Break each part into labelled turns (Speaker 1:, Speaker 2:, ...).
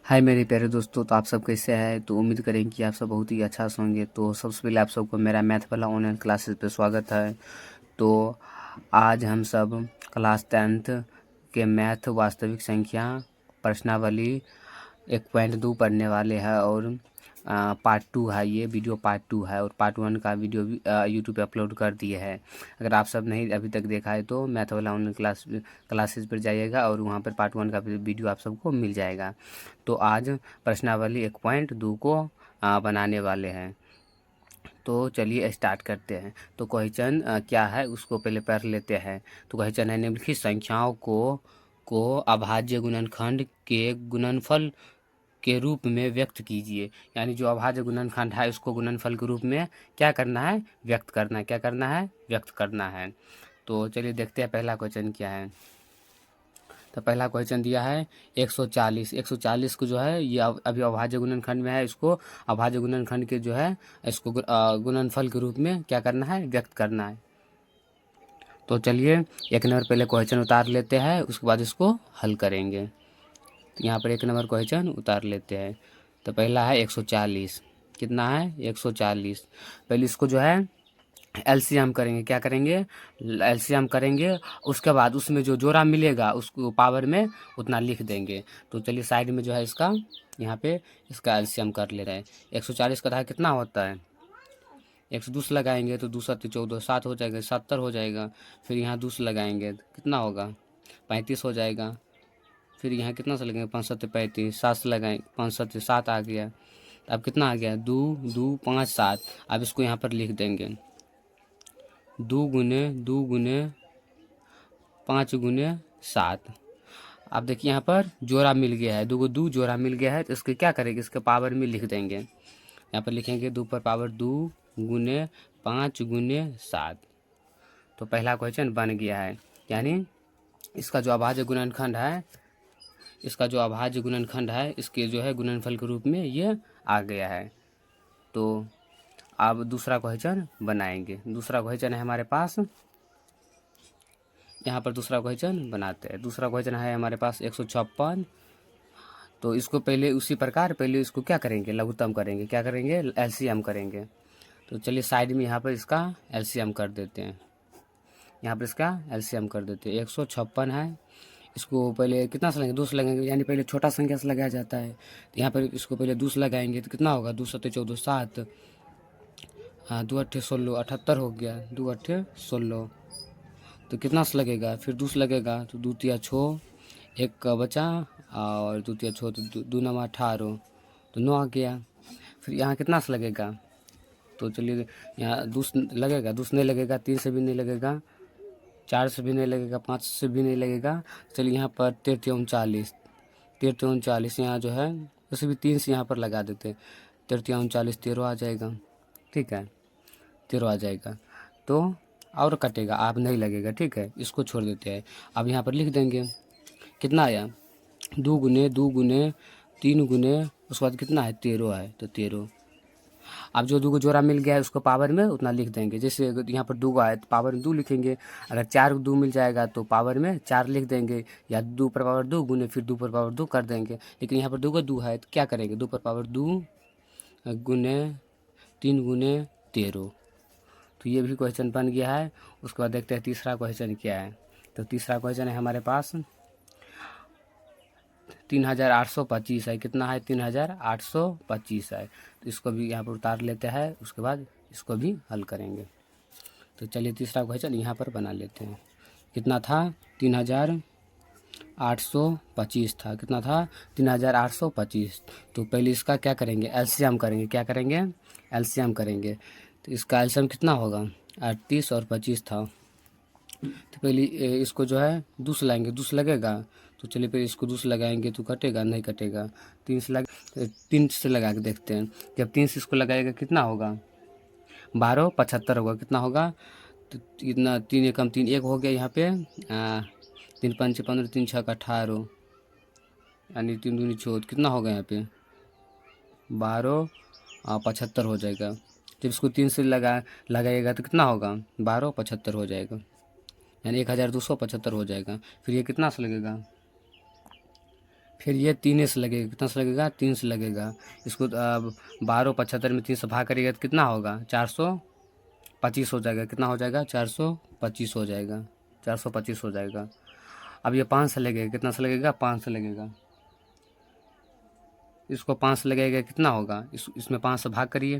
Speaker 1: हाय मेरे प्यारे दोस्तों, तो आप सब कैसे हैं। तो उम्मीद करें कि आप सब बहुत ही अच्छा से होंगे। तो सबसे पहले आप सबको मेरा मैथ वाला ऑनलाइन क्लासेस पे स्वागत है। तो आज हम सब क्लास 10th के मैथ वास्तविक संख्या प्रश्नावली 1.2 पढ़ने वाले हैं। और पार्ट 2 है, ये वीडियो पार्ट 2 है। और पार्ट 1 का वीडियो भी यूट्यूब पे अपलोड कर दिए है। अगर आप सब नहीं अभी तक देखा है तो मैथ वाला ऑनलाइन क्लासेस पर जाइएगा और वहाँ पर पार्ट 1 का वीडियो आप सबको मिल जाएगा। तो आज प्रश्नावली 1.2 को बनाने वाले हैं। तो चलिए स्टार्ट करते हैं। तो क्वेश्चन क्या है उसको पहले पढ़ लेते हैं। तो क्वेश्चन है, निम्नलिखित संख्याओं को अभाज्य गुणनखंड के गुणनफल के रूप में व्यक्त कीजिए। यानी जो अभाज्य गुणनखंड है उसको गुणनफल के रूप में क्या करना है, व्यक्त करना है। क्या करना है, व्यक्त करना है। तो चलिए देखते हैं पहला क्वेश्चन क्या है। तो पहला क्वेश्चन दिया है 140। 140 को जो है ये अभी अभाज्य गुणनखंड में है। इसको अभाज्य गुणनखंड के जो है इसको गुणनफल के रूप में क्या करना है, व्यक्त करना है। तो चलिए एक नंबर पहले क्वेश्चन उतार लेते हैं, उसके बाद इसको हल करेंगे। तो यहाँ पर एक नंबर क्वेश्चन उतार लेते हैं। तो पहला है 140। कितना है, 140। पहले इसको जो है एलसीएम करेंगे। क्या करेंगे, एलसीएम करेंगे। उसके बाद उसमें जो जोड़ा मिलेगा उसको पावर में उतना लिख देंगे। तो चलिए साइड में जो है इसका यहाँ पे इसका एलसीएम कर ले रहे हैं। 140 का था कितना होता है, 102 लगाएंगे तो 2 7 14 7 हो जाएगा, 70 हो जाएगा। फिर यहाँ 2 लगाएंगे तो कितना होगा, 35 हो जाएगा। फिर यहाँ कितना से लगेंगे, 5 7 35, 7 से लगाएंगे, 5 7 7 आ गया। अब कितना आ गया, 2 2 5 7। अब इसको यहाँ पर लिख देंगे 2 × 2 × 5 × 7। अब देखिए यहाँ पर जोड़ा मिल गया है, 2 को 2 जोड़ा मिल गया है। तो इसके क्या करेंगे, इसके पावर में लिख देंगे। यहाँ पर लिखेंगे 2 पर पावर 2 × 5 × 7। तो पहला क्वेश्चन बन गया है। यानी इसका जो अभाज्य गुणनखंड है, इसका जो अभाज्य गुणनखंड है इसके जो है गुणनफल के रूप में ये आ गया है। तो अब दूसरा क्वेश्चन बनाएंगे। दूसरा क्वेश्चन है हमारे पास, यहाँ पर दूसरा क्वेश्चन बनाते हैं। दूसरा क्वेश्चन है हमारे पास 156। तो इसको पहले उसी प्रकार पहले इसको क्या करेंगे, लघुत्तम करेंगे। क्या करेंगे, एलसीएम करेंगे। तो चलिए साइड में यहाँ पर इसका एलसीएम कर देते हैं। यहाँ पर इसका एलसीएम कर देते हैं। 156 है, इसको पहले कितना से लगेंगे, 2 से लगेंगे। यानी पहले छोटा संख्या से लगाया जाता है। तो यहाँ पर इसको पहले 2 से लगाएंगे तो कितना होगा, 2 7 14 7। हाँ 2 8 16 78 हो गया, 2 8 16। तो कितना से लगेगा, फिर 2 से लगेगा तो 2 तिया 6, एक का बचा और 2 तिया 6 तो 2 9 18, तो 9 आ गया। फिर यहाँ कितना से लगेगा, तो चलिए यहाँ 2 लगेगा, 2 नहीं लगेगा, 3 से भी नहीं लगेगा, 4 से भी नहीं लगेगा, 5 से भी नहीं लगेगा। चलिए यहाँ पर 33 39, 33 39 यहाँ जो है उसे भी 3 से यहाँ पर लगा देते हैं। 33 39 13 आ जाएगा। ठीक है, 13 आ जाएगा। तो और कटेगा, आप नहीं लगेगा। ठीक है, इसको छोड़ देते हैं। अब यहाँ पर लिख देंगे कितना आया, 2 × 2 × 3 × उसके बाद कितना है, 13 है। तो 13। अब जो 2 को जोड़ा मिल गया है उसको पावर में उतना लिख देंगे। जैसे यहाँ पर 2 आए तो पावर में 2 लिखेंगे। अगर 4 को 2 मिल जाएगा तो पावर में 4 लिख देंगे, या 2 पर पावर 2 गुने फिर 2 पर पावर 2 कर देंगे। लेकिन यहाँ पर 2 को 2 है तो क्या करेंगे, 2 पर पावर 2 गुने 3 × 13। तो ये भी क्वेश्चन बन गया है। उसके बाद देखते हैं तीसरा क्वेश्चन क्या है। तो तीसरा क्वेश्चन है हमारे पास 3825 है। कितना है, 3825 है। तो इसको भी यहाँ पर उतार लेते हैं, उसके बाद इसको भी हल करेंगे। तो चलिए तीसरा क्वेश्चन यहाँ पर बना लेते हैं। कितना था, 3825 था। कितना था, 3825। तो पहले इसका क्या करेंगे, एलसीएम करेंगे। क्या करेंगे, एलसीएम करेंगे। तो इसका एलसीएम कितना होगा, 38 और 25 था। तो पहले इसको जो है 2 से लाएंगे, 2 से लगेगा। तो चलिए पहले इसको 2 से लगाएंगे तो कटेगा, नहीं कटेगा। 3 से लगा के देखते हैं। जब 3 से इसको लगाएगा कितना होगा, 12 75 होगा। कितना होगा, तो इतना 3 एकम 3 1 हो गया। यहाँ पे 3 5 15 3 6 18, यानी 3 दूनी 14। कितना होगा यहाँ पे, 12 75 हो जाएगा। जब इसको 3 से लगाएगा तो कितना होगा, 12 75 हो जाएगा, यानी 1275 हो जाएगा। फिर ये कितना से लगेगा, फिर ये 3 से लगेगा, कितना से लगेगा, 3 से लगेगा। इसको 12 75 में 3 से भाग करिएगा तो कितना होगा, 425 हो जाएगा। कितना हो जाएगा, 425 हो जाएगा, 425 हो जाएगा। अब ये 5 से लगेगा, कितना से लगेगा, 5 से लगेगा। इसको 5 से लगाइएगा कितना होगा, इसमें 5 से भाग करिए।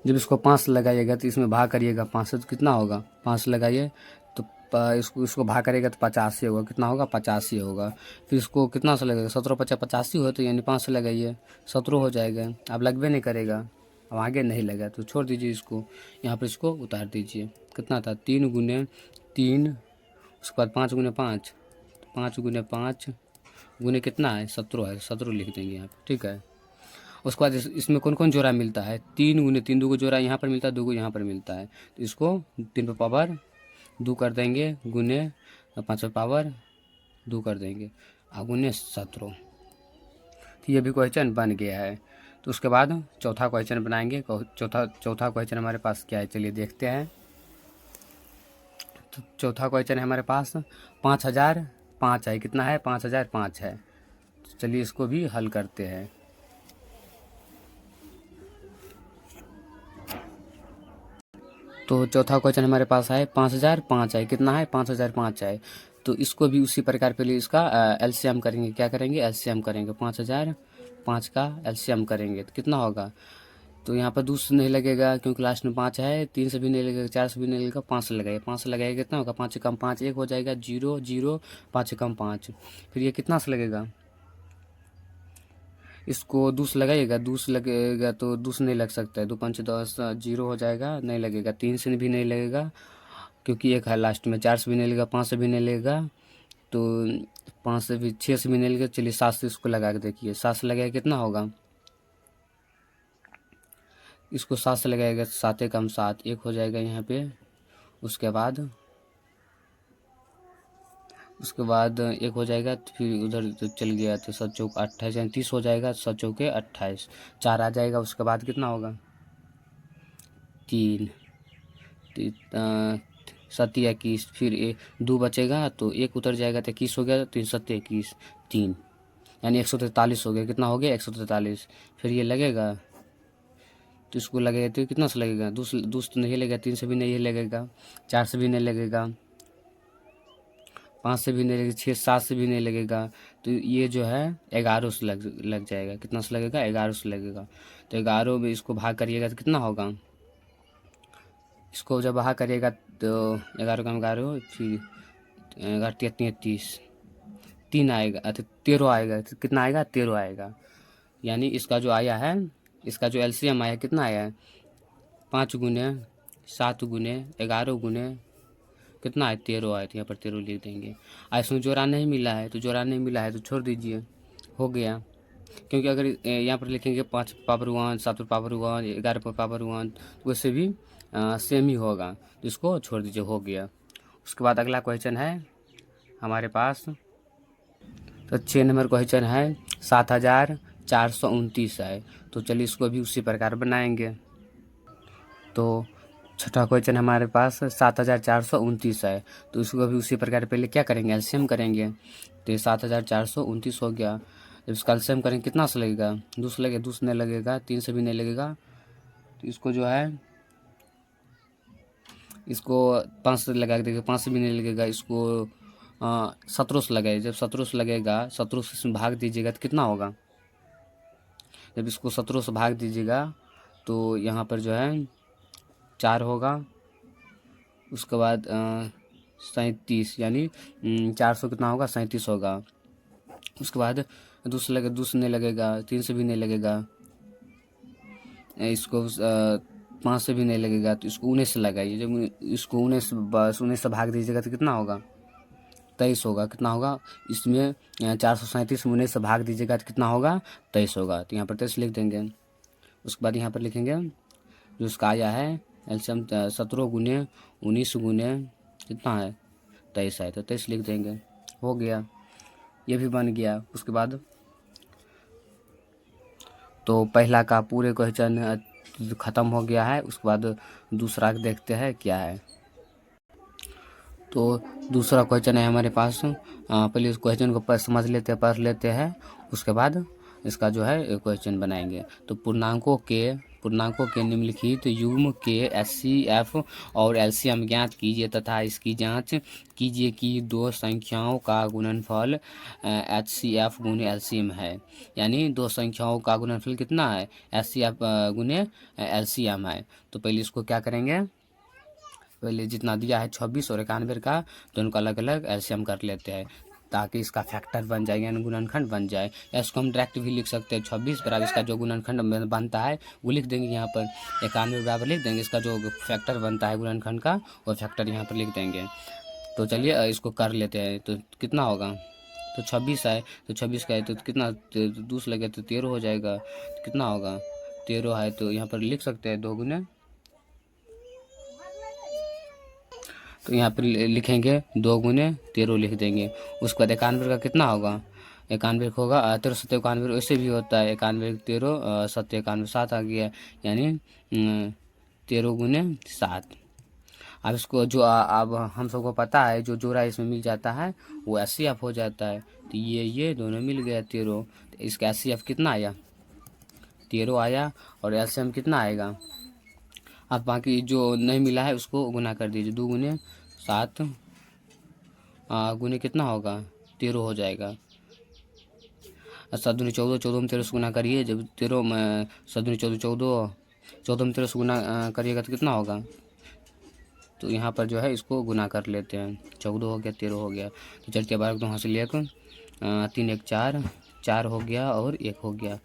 Speaker 1: जब इसको 5 से लगाइएगा तो इसमें भाग करिएगा 5 से, तो कितना होगा, 5 से लगाइए तो इसको भाग करेगा तो 85 होगा। कितना होगा, 85 होगा। फिर इसको कितना से लगेगा, 17 50 85 हो, तो यानी 5 से लगाइए 17 हो जाएगा। अब लगबे नहीं करेगा, अब आगे नहीं लगा तो छोड़ दीजिए इसको, यहाँ पर इसको उतार दीजिए। कितना था, 3 गुने 3, उसके बाद 5 गुने 5, 5 गुने 5 गुने कितना है, 17 है, 17 लिख देंगे यहाँ पर, ठीक है। उसके बाद इसमें कौन कौन जोड़ा मिलता है, 3 गुने 3, 2 को जोड़ा यहाँ पर मिलता है, 2 को यहाँ पर मिलता है। तो इसको 3 पे पावर 2 कर देंगे, गुने 5 पे पावर 2 कर देंगे, और गुने 17। तो ये भी क्वेश्चन बन गया है। तो उसके बाद चौथा क्वेश्चन बनाएंगे। चौथा क्वेश्चन हमारे पास क्या है, चलिए देखते हैं। तो चौथा क्वेश्चन है हमारे पास 5005 है। कितना है, 5005 है। तो चलिए इसको भी हल करते हैं। तो चौथा क्वेश्चन हमारे पास है 5005 है। कितना है, 5005 है। तो इसको भी उसी प्रकार पहले इसका एलसीएम करेंगे। क्या करेंगे, एलसीएम करेंगे। 5005 का एलसीएम करेंगे तो कितना होगा। तो यहाँ पर 2 से नहीं लगेगा क्योंकि लास्ट में 5 है, 3 से भी नहीं लगेगा, 4 से भी नहीं लगेगा, 5 से लगाएगा। 5 से लगाएगा कितना होगा, 5 से कम 5 1 हो जाएगा, 0 0, 5 से कम 5। फिर ये कितना से लगेगा, इसको 2 से लगाइएगा, 2 से लगेगा तो 2 से नहीं लग सकता है, 2 5 10 0 हो जाएगा, नहीं लगेगा। 3 से भी नहीं लगेगा क्योंकि 1 है लास्ट में, 4 से भी नहीं लगेगा, 5 से भी नहीं लगेगा, तो 5 से भी, 6 से भी नहीं लगेगा। चलिए 7 से इसको लगा के देखिए, 7 से लगाएगा कितना होगा, इसको 7 से लगाएगा, 7 कम 7 1 हो जाएगा यहाँ पे। उसके बाद 1 हो जाएगा, तो फिर उधर तो चल गया, तो 7 चौक 28 यानी 30 हो जाएगा, 7 चौके 28, 4 आ जाएगा। उसके बाद कितना होगा, 3 7 21, फिर 2 बचेगा तो 1 उतर जाएगा तो 21 हो गया, 3 7 21 3 यानी 143 हो गया। कितना हो गया, 143। फिर ये लगेगा तो इसको लगेगा तो कितना से लगेगा, 2 से तो नहीं लगेगा, 3 से भी नहीं लगेगा, 4 से भी नहीं लगेगा, 5 से भी नहीं लगेगा, 6 7 से भी नहीं लगेगा। तो ये जो है 11 से लग जाएगा। कितना से लगेगा, 11 से लगेगा। तो 11 में इसको भाग करिएगा तो कितना होगा, इसको जब भाग करिएगा तो 11 का 11, फिर 11 33 3 आएगा, अच्छा 13 आएगा। तो कितना आएगा, 13 आएगा। यानी इसका जो आया है, इसका जो एलसीएम आया कितना आया है, 5 गुने 7 गुने 11 गुने कितना है, 13 आए। तो यहाँ पर 13 लिख देंगे। इसमें जोड़ा नहीं मिला है, तो जोड़ा नहीं मिला है तो छोड़ दीजिए, हो गया। क्योंकि अगर यहाँ पर लिखेंगे 5 पावर 1 7 पावर 1 11 पावर 1 तो वैसे भी सेम ही होगा, तो इसको छोड़ दीजिए, हो गया। उसके बाद अगला क्वेश्चन है हमारे पास, तो 6 नंबर क्वेश्चन है 7429 है। तो चलिए इसको भी उसी प्रकार बनाएंगे। तो छठा क्वेश्चन हमारे पास 7429 है। तो इसको भी उसी प्रकार पहले क्या करेंगे, एलसीएम करेंगे। तो 7429 हो गया। जब इसका एलसीएम करेंगे कितना से लगेगा, 2 से लगेगा, 2 से नहीं लगेगा, 3 से भी नहीं लगेगा। तो इसको जो है, इसको 5 से लगा के देखिए, 5 से भी नहीं लगेगा। इसको 17 से लगाइए। जब 17 से लगेगा, 17 से इसमें भाग दीजिएगा तो कितना होगा, जब इसको 17 से भाग दीजिएगा तो यहाँ पर जो है 4 होगा। उसके बाद 37 यानी 400 कितना होगा, 37 होगा। उसके बाद 2 से लगे, 2 से नहीं लगेगा, 3 से भी नहीं लगेगा, इसको 5 से भी नहीं लगेगा। तो इसको 19 से लगाइए। जब इसको 19 से भाग दीजिएगा तो कितना होगा, 23 होगा। कितना होगा, इसमें 437 में 19 से भाग दीजिएगा तो कितना होगा, 23 होगा। तो यहाँ पर 23 लिख देंगे। उसके बाद यहाँ पर लिखेंगे जो उसका आया है एलसीएम, 17 गुने 19 गुने कितना है, 23 है। तो 23 लिख देंगे, हो गया, ये भी बन गया। उसके बाद तो पहला का पूरे क्वेश्चन ख़त्म हो गया है। उसके बाद दूसरा देखते हैं क्या है। तो दूसरा क्वेश्चन है हमारे पास। पहले इस क्वेश्चन को समझ लेते हैं, पढ़ लेते हैं, उसके बाद इसका जो है क्वेश्चन बनाएंगे। तो पूर्णांकों के निम्नलिखित युग्म के एचसीएफ और एलसीएम ज्ञात कीजिए तथा इसकी जांच कीजिए कि दो संख्याओं का गुणनफल एचसीएफ गुने एलसीएम है। यानी दो संख्याओं का गुणनफल कितना है, एचसीएफ गुने एलसीएम है। तो पहले इसको क्या करेंगे, पहले जितना दिया है 26 और 91 का, दोनों का अलग अलग एलसीएम कर लेते हैं ताकि इसका फैक्टर बन जाए यानी गुणनखंड बन जाए। या इसको हम डायरेक्ट भी लिख सकते हैं, 26 बराबर इसका जो गुणनखंड बनता है वो लिख देंगे यहाँ पर, 91 बराबर लिख देंगे, इसका जो फैक्टर बनता है गुणनखंड का वो फैक्टर यहाँ पर लिख देंगे। तो चलिए इसको कर लेते हैं। तो कितना होगा, तो 26 है, तो 26 का है तो कितना, दूसरा लगे तो 13 हो जाएगा। तो कितना होगा, 13 है, तो यहाँ पर लिख सकते हैं 2 गुने, तो यहाँ पर लिखेंगे 2 गुने 13 लिख देंगे। उसके बाद 91 का कितना होगा, 91 होगा 13 सत्य 91, वैसे भी होता है 91 13 सत्य 91 7 आ गया, यानी 13 गुने 7। अब इसको जो अब हम सबको पता है जो जोड़ा इसमें मिल जाता है वो एचसीएफ हो जाता है। तो ये दोनों मिल गया 13, तो इसका एचसीएफ कितना आया, 13 आया, और एलसीएम कितना आएगा। अब बाकी जो नहीं मिला है उसको गुना कर दीजिए, 2 गुने 7 गुने कितना होगा, 13 हो जाएगा। 7 दूनी 14, 14 में 13 से गुना करिए, जब 13 में 7 दूनी 14, 14 में 13 से गुना करिएगा तो कितना होगा। तो यहाँ पर जो है इसको गुना कर लेते हैं, 14 हो गया 13 हो गया, तो 4 12 2 हासिल 1 3 1 4 4 हो गया और 1 हो गया,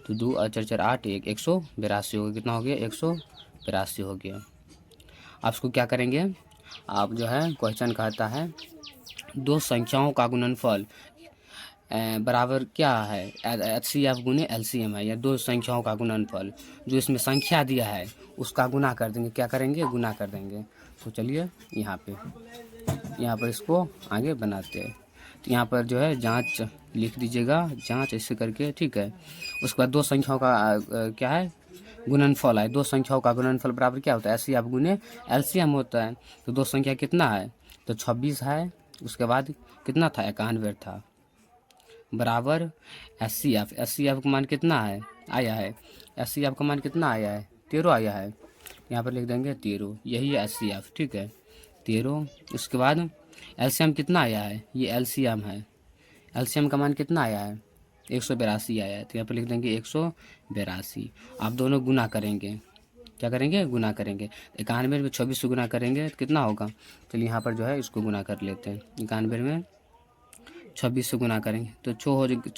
Speaker 1: तो 2 4 4 8 1 182 हो गया। कितना हो गया, 182 हो गया। आप इसको क्या करेंगे, आप जो है क्वेश्चन कहता है दो संख्याओं का गुणनफल बराबर क्या है, एचसीएफ गुने एलसीएम है, या दो संख्याओं का गुणनफल जो इसमें संख्या दिया है उसका गुना कर देंगे, क्या करेंगे, गुना कर देंगे। तो चलिए यहाँ पर इसको आगे बनाते हैं। तो यहाँ पर जो है जांच लिख दीजिएगा, जांच ऐसे करके, ठीक है। उसके बाद दो संख्याओं का क्या है, गुणनफल है, दो संख्याओं का गुणनफल बराबर क्या होता है, एचसीएफ गुने एलसीएम होता है। तो दो संख्या कितना है, तो 26 है, उसके बाद कितना था, 91 था, बराबर एचसीएफ का मान कितना है, आया है, एचसीएफ का मान कितना आया है, 13 आया है, यहाँ पर लिख देंगे 13, यही है एचसीएफ, ठीक है 13। उसके बाद एलसीएम कितना आया है, ये एलसीएम है, एलसीएम का मान कितना आया है, 182 आया है, तो यहाँ पर लिख देंगे 182। आप दोनों गुना करेंगे, क्या करेंगे, गुना करेंगे। 91 में 26 से गुना करेंगे तो कितना होगा, चलिए यहाँ पर जो है इसको गुना कर लेते हैं। 91 में 26 से गुना करेंगे तो 6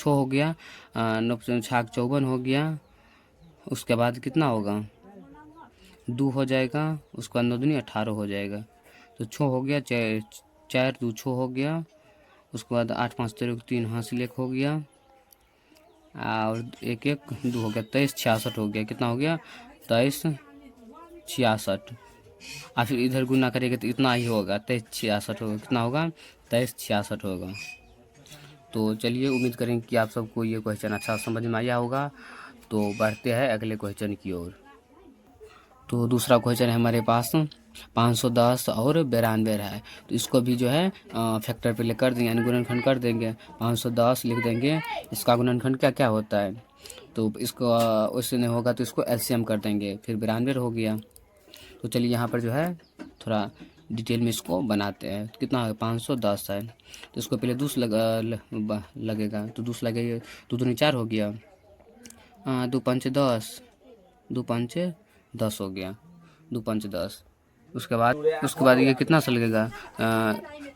Speaker 1: हो गया, 9 छाक 54 हो गया। उसके बाद कितना होगा, 2 हो जाएगा, उसके बाद 9 दूनी 18 हो जाएगा, तो 6 हो गया, 4 2 6 हो गया। उसके बाद 8 5 13 3 हासिल 1 हो गया, और 1 1 2 हो गया, 23 66 हो गया। कितना हो गया, 23 66। और फिर इधर गुना करेंगे तो इतना ही होगा, 23 66 होगा। कितना होगा, 23 66 होगा। तो चलिए उम्मीद करें कि आप सबको ये क्वेश्चन अच्छा समझ में आया होगा। तो बढ़ते हैं अगले क्वेश्चन की ओर। तो दूसरा क्वेश्चन है हमारे पास 510 और 92 है। तो इसको भी जो है फैक्टर पे ले कर देंगे, यानी गुणनखंड कर देंगे। 510 लिख देंगे, इसका गुणनखंड क्या क्या होता है, तो इसको उससे नहीं होगा तो इसको एलसीएम कर देंगे, फिर 92 हो गया। तो चलिए यहाँ पर जो है थोड़ा डिटेल में इसको बनाते हैं। कितना है, 510 है, तो इसको पहले दूस लगेगा, तो दूस लगेगा, 2 दूनी 4 हो गया, 2 5 10, 2 5 10 हो गया, 2 5 10। उसके बाद ये कितना सा लगेगा,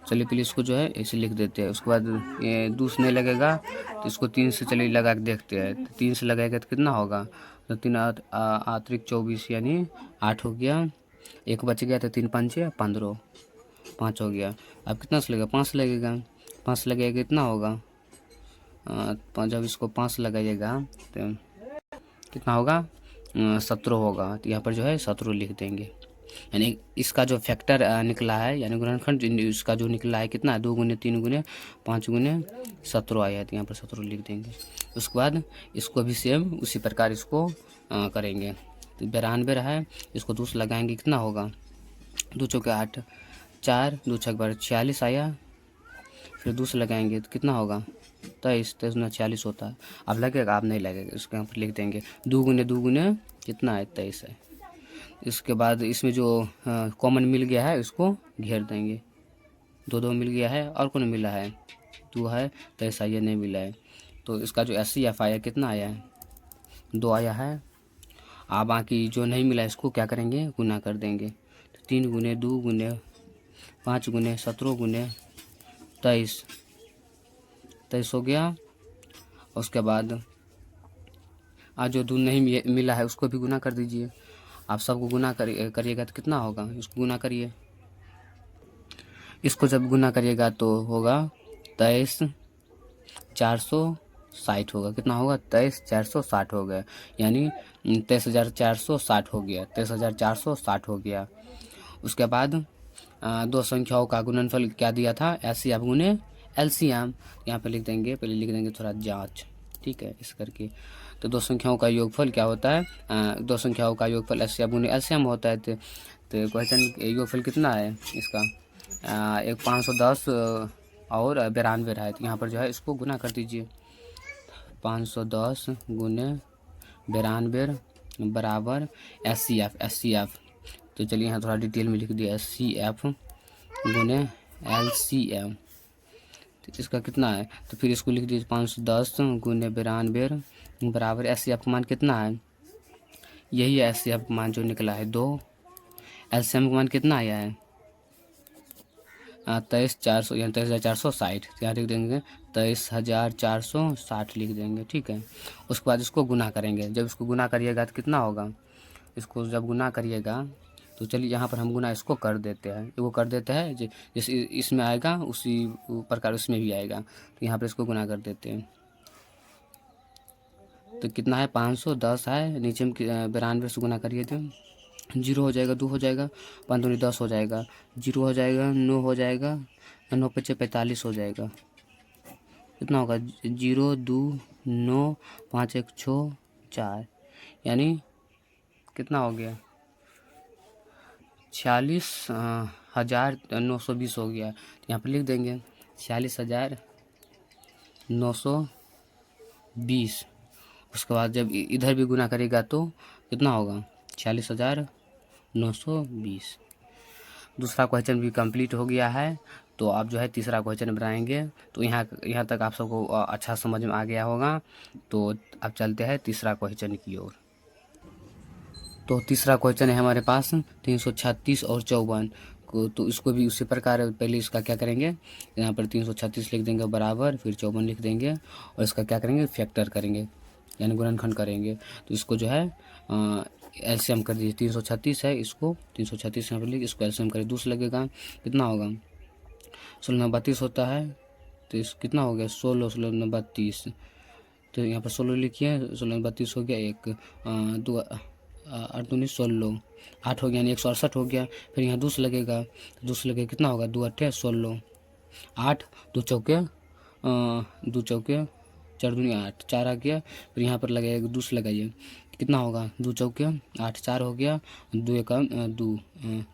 Speaker 1: चलिए पहले इसको जो है ऐसे लिख देते हैं। उसके बाद ये दूस नहीं लगेगा तो इसको 3 से चलिए लगा के देखते हैं। तो 3 से लगाएगा तो कितना होगा, तो 3 अतिरिक्त 24 यानी 8 हो गया, 1 बच गया, तो 3 5 15, 5 हो गया। अब कितना से लगेगा, 5 लगेगा, 5 लगेगा कितना होगा, जब इसको 5 लगाइएगा तो कितना होगा, 17 होगा। तो यहाँ पर जो है 17 लिख देंगे, यानी इसका जो फैक्टर निकला है, यानी गुणनखंड इसका जो निकला है कितना, 2 गुने 3 गुने 5 गुने 17 आया है, तो यहाँ पर 17 लिख देंगे। उसके बाद इसको भी सेम उसी प्रकार इसको करेंगे। तो 92 है, इसको 2 लगाएंगे, कितना होगा, 2 चौके 8, 4 2 छक बार 46 आया, फिर 2 से लगाएंगे तो कितना होगा 23, 23 गुना 40 होता है। अब लगेगा, आप नहीं लगेगा, इसको यहाँ पर लिख देंगे 2 गुने कितना है 23 है। इसके बाद इसमें जो कॉमन मिल गया है इसको घेर देंगे, 2 2 मिल गया है और कौन मिला है 2 है, 23 आया नहीं मिला है, तो इसका जो SCF आया कितना आया है 2 आया है। अब बाकी जो नहीं मिला इसको क्या करेंगे गुना कर देंगे, तो 3 गुने 2 गुने 5 गुने 17 गुने 23 हो गया। उसके बाद आज जो 2 नहीं मिला है उसको भी गुना कर दीजिए। आप सबको गुना करिएगा तो कितना होगा, इसको गुना करिए, इसको जब गुना करिएगा तो होगा 23 460 होगा, कितना होगा 23 460 हो गया, यानी 23,460 हो गया, 23,460 हो गया। उसके बाद दो संख्याओं का गुणनफल क्या दिया था SCF गुने LCM, यहाँ पे लिख देंगे, पहले लिख देंगे थोड़ा जांच, ठीक है इस करके। तो दो संख्याओं का योगफल क्या होता है, दो संख्याओं का योगफल SCF गुने LCM होता है। तो क्वेश्चन योगफल कितना है इसका, एक 510 और 92 है, तो यहाँ पर जो है इसको गुना कर दीजिए, 510 गुने 92 बराबर SCF। तो चलिए यहाँ थोड़ा डिटेल में लिख दिया SCF गुने LCM, तो इसका कितना है, तो फिर इसको लिख दीजिए 510 गुने 92 बराबर SCF का मान कितना है, यही है SCF का मान जो निकला है 2। LCM का मान कितना आया है 23,400 यानी 23,460, यहाँ लिख देंगे 23,460 लिख देंगे, ठीक है। उसके बाद इसको गुना करेंगे, जब इसको गुना करिएगा तो कितना होगा, इसको जब गुना करिएगा तो चलिए यहाँ पर हम गुना इसको कर देते हैं, वो कर देते हैं जैसे इसमें आएगा उसी प्रकार उसमें भी आएगा, तो यहाँ पर इसको गुना कर देते हैं। तो कितना है 510 है, नीचे में 92 से गुना करिए तो 0 हो जाएगा, 2 हो जाएगा, 5 दूनी 10 हो जाएगा, 0 हो जाएगा, 9 हो जाएगा, 9 पचे 45 हो जाएगा, कितना होगा 0 2 9 5 1 6 4, यानी कितना हो गया 46,920 हो गया। तो यहाँ पर लिख देंगे 46,920। उसके बाद जब इधर भी गुना करेगा तो कितना होगा 46,920। दूसरा क्वेश्चन भी कंप्लीट हो गया है, तो आप जो है तीसरा क्वेश्चन बनाएंगे। तो यहाँ तक आप सबको अच्छा समझ में आ गया होगा। तो अब चलते हैं तीसरा क्वेश्चन की ओर। तो तीसरा क्वेश्चन है हमारे पास 336 और 54 को, तो इसको भी उसी प्रकार पहले इसका क्या करेंगे, यहाँ पर 336 लिख देंगे बराबर, फिर 54 लिख देंगे और इसका क्या करेंगे फैक्टर करेंगे यानी गुणनखंड करेंगे। तो इसको जो है LCM कर दीजिए, 336 है, इसको 336 यहाँ पर लिख, इसको LCM करिए, 2 लगेगा, कितना होगा 16 32 होता है, तो इस कितना हो गया 16 16 32, तो यहाँ पर 16 लिखिए, 16 32 हो गया, 1 2 8 दूनी 16, 8 हो गया यानी 168 हो गया। फिर यहाँ 2 लगेगा, तो 2 लगेगा कितना होगा 2 8 16, 8 2 चौके 2 चौके 4 दूनी 8, 4 आ गया। फिर यहाँ पर लगेगा 2 लगाइए, कितना होगा 2 चौके 8 4 हो गया, 2 1 2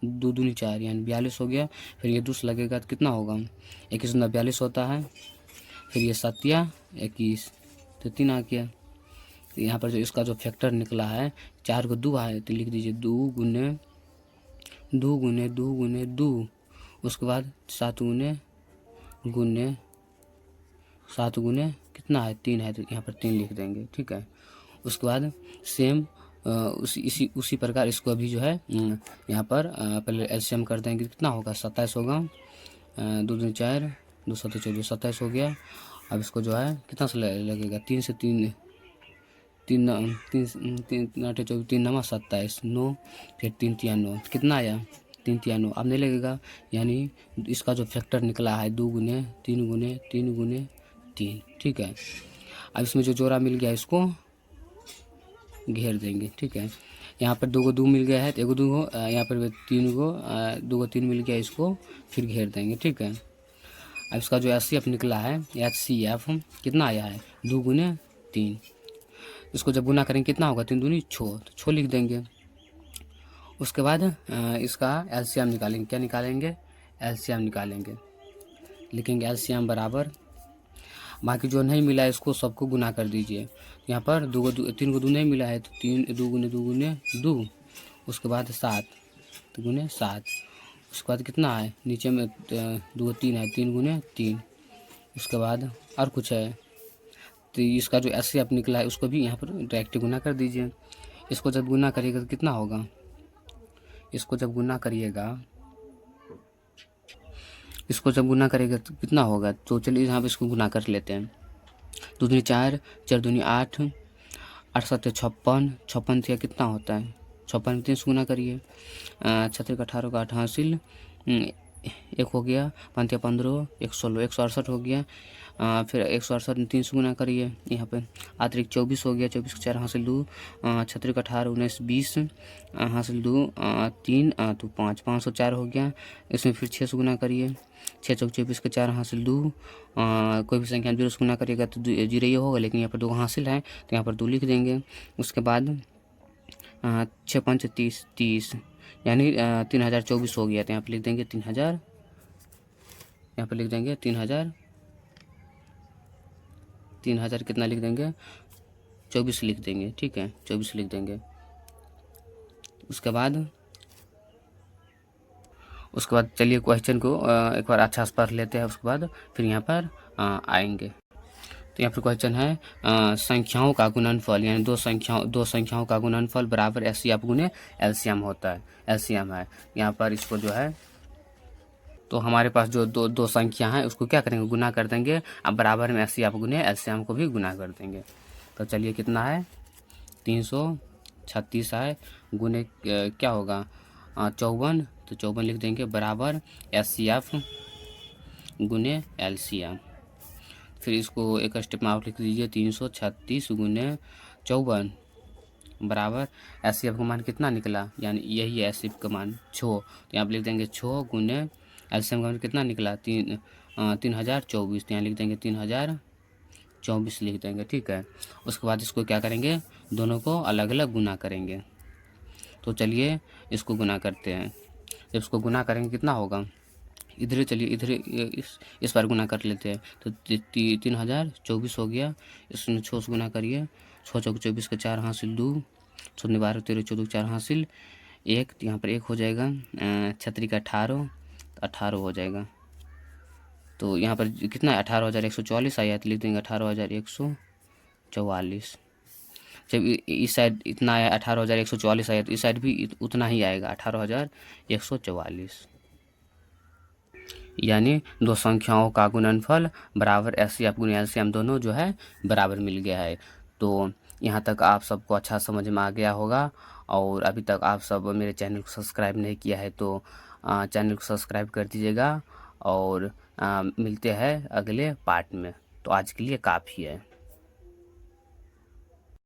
Speaker 1: 2 दूनी 4 यानी 42 हो गया। फिर ये 2 लगेगा तो कितना होगा 21 दूना 42 होता है। फिर ये 7 21, तो 3 आ गया। तो यहाँ पर जो इसका जो फैक्टर निकला है 4 को 2 है, तो लिख दीजिए 2 गुने 2 गुने 2 गुने 2, उसके बाद 7 गुने 7 गुने कितना है 3 है, तो यहाँ पर 3 लिख देंगे, ठीक है। उसके बाद सेम उसी प्रकार इसको अभी जो है यहाँ पर पहले LCM कर देंगे, कितना होगा 27 होगा, 2 दूनी 4 2 7 24 27 हो गया। अब इसको जो है कितना से लगेगा 3 से 3 3 8 24 3 9 27 9, फिर 3 3 9, कितना आया 3 3 9, अब नहीं लगेगा, यानी इसका जो फैक्टर निकला है 2 गुने 3 गुने 3 गुने 3, ठीक है। अब इसमें जो जोड़ा मिल गया इसको घेर देंगे, ठीक है। यहाँ पर 2 को 2 मिल गया है, तो 1 2 को यहाँ पर 3 को 2 को 3 मिल गया, इसको फिर घेर देंगे, ठीक है। अब इसका जो SCF निकला है HCF कितना आया है 2 गुने 3, इसको जब गुना करेंगे कितना होगा 3 दूनी 6, तो 6 लिख देंगे। उसके बाद इसका LCM निकालेंगे, क्या निकालेंगे एलसीएम निकालेंगे। लिखेंगे एलसीएम बराबर, बाकी जो नहीं मिला है इसको सबको गुना कर दीजिए। यहाँ पर 3 को 2 नहीं मिला है तो 3 2 गुने 2 गुने 2, उसके बाद 7 तो गुने 7, उसके बाद कितना है नीचे में 2 3 है 3 गुने 3, उसके बाद और कुछ है तो इसका जो एलसीएम निकला है उसको भी यहाँ पर डायरेक्ट गुना कर दीजिए। इसको जब गुना करिएगा तो कितना होगा, इसको जब गुना करिएगा तो कितना होगा, तो चलिए यहाँ पर इसको गुना कर लेते हैं। 2 दूनी 4, 4 दूनी 8, 8 7 56, 56 से कितना होता है 56 में 3 से गुना करिए। 36 का 18 का 8 हासिल, 1 हो गया, 5 15, 116, 168 हो गया। फिर 168 में 3 से गुना करिए। यहाँ पे अतिरिक्त 24 हो गया, 24 का 4 हासिल 2, 36 का 18 19 20 हासिल 2, 3 तो 5 504 हो गया। इसमें फिर 6 से गुना करिए, 6 चौक 24 का 4 हासिल 2, कोई भी संख्या 0 से गुना करिएगा तो 0 ही होगा, लेकिन यहाँ पर 2 हासिल है तो यहाँ पर 2 लिख देंगे। उसके बाद 6 5 30 30 यानी 3024 हो गया, तो यहाँ पर लिख देंगे 3000, यहाँ पर लिख देंगे 3000 कितना लिख देंगे 24 लिख देंगे, ठीक है 24 लिख देंगे। उसके बाद चलिए क्वेश्चन को एक बार अच्छा से पढ़ लेते हैं, उसके बाद फिर यहाँ पर आएंगे। तो यहाँ पर क्वेश्चन है संख्याओं का गुणनफल, यानी दो संख्याओं का गुणनफल बराबर एचसीएफ गुने एलसीएम होता है, एलसीएम है। यहाँ पर इसको जो है तो हमारे पास जो दो संख्या है उसको क्या करेंगे गुना कर देंगे, अब बराबर में एचसीएफ गुने एलसीएम को भी गुना कर देंगे। तो चलिए कितना है 336 है, गुने क्या होगा 54, तो 54 लिख देंगे बराबर एचसीएफ गुने एलसीएम। फिर इसको एक स्टेप में आप लिख दीजिए 336 गुने 54 बराबर एचसीएफ का मान कितना निकला, यानी यही है एचसीएफ का मान 6, तो यहाँ पर लिख देंगे 6 गुने एलसीएम का मान कितना निकला 3024, तो यहाँ लिख देंगे 3024 लिख देंगे, ठीक है। उसके बाद इसको क्या करेंगे दोनों को अलग अलग गुना करेंगे। तो चलिए इसको गुना करते हैं। जब इसको गुना करेंगे कितना होगा, इधर चलिए इधर इस बार गुना कर लेते हैं। तो 3024 हो गया, इसमें 6 से गुना करिए, 6 चौक 24 का 4 हासिल 2, 6 12 13 14 4 हासिल 1, तो यहाँ पर 1 हो जाएगा। 36 का 18 हो जाएगा, तो यहाँ पर कितना 18,144 आया, तो लिख देंगे 18,144। जब इस साइड इतना आया 18,144 आया तो इस साइड भी उतना ही आएगा 18,144, यानी दो संख्याओं का गुणनफल बराबर एचसीएफ गुने एलसीएम दोनों जो है बराबर मिल गया है। तो यहाँ तक आप सबको अच्छा समझ में आ गया होगा, और अभी तक आप सब मेरे चैनल को सब्सक्राइब नहीं किया है तो चैनल को सब्सक्राइब कर दीजिएगा, और मिलते हैं अगले पार्ट में। तो आज के लिए काफ़ी है।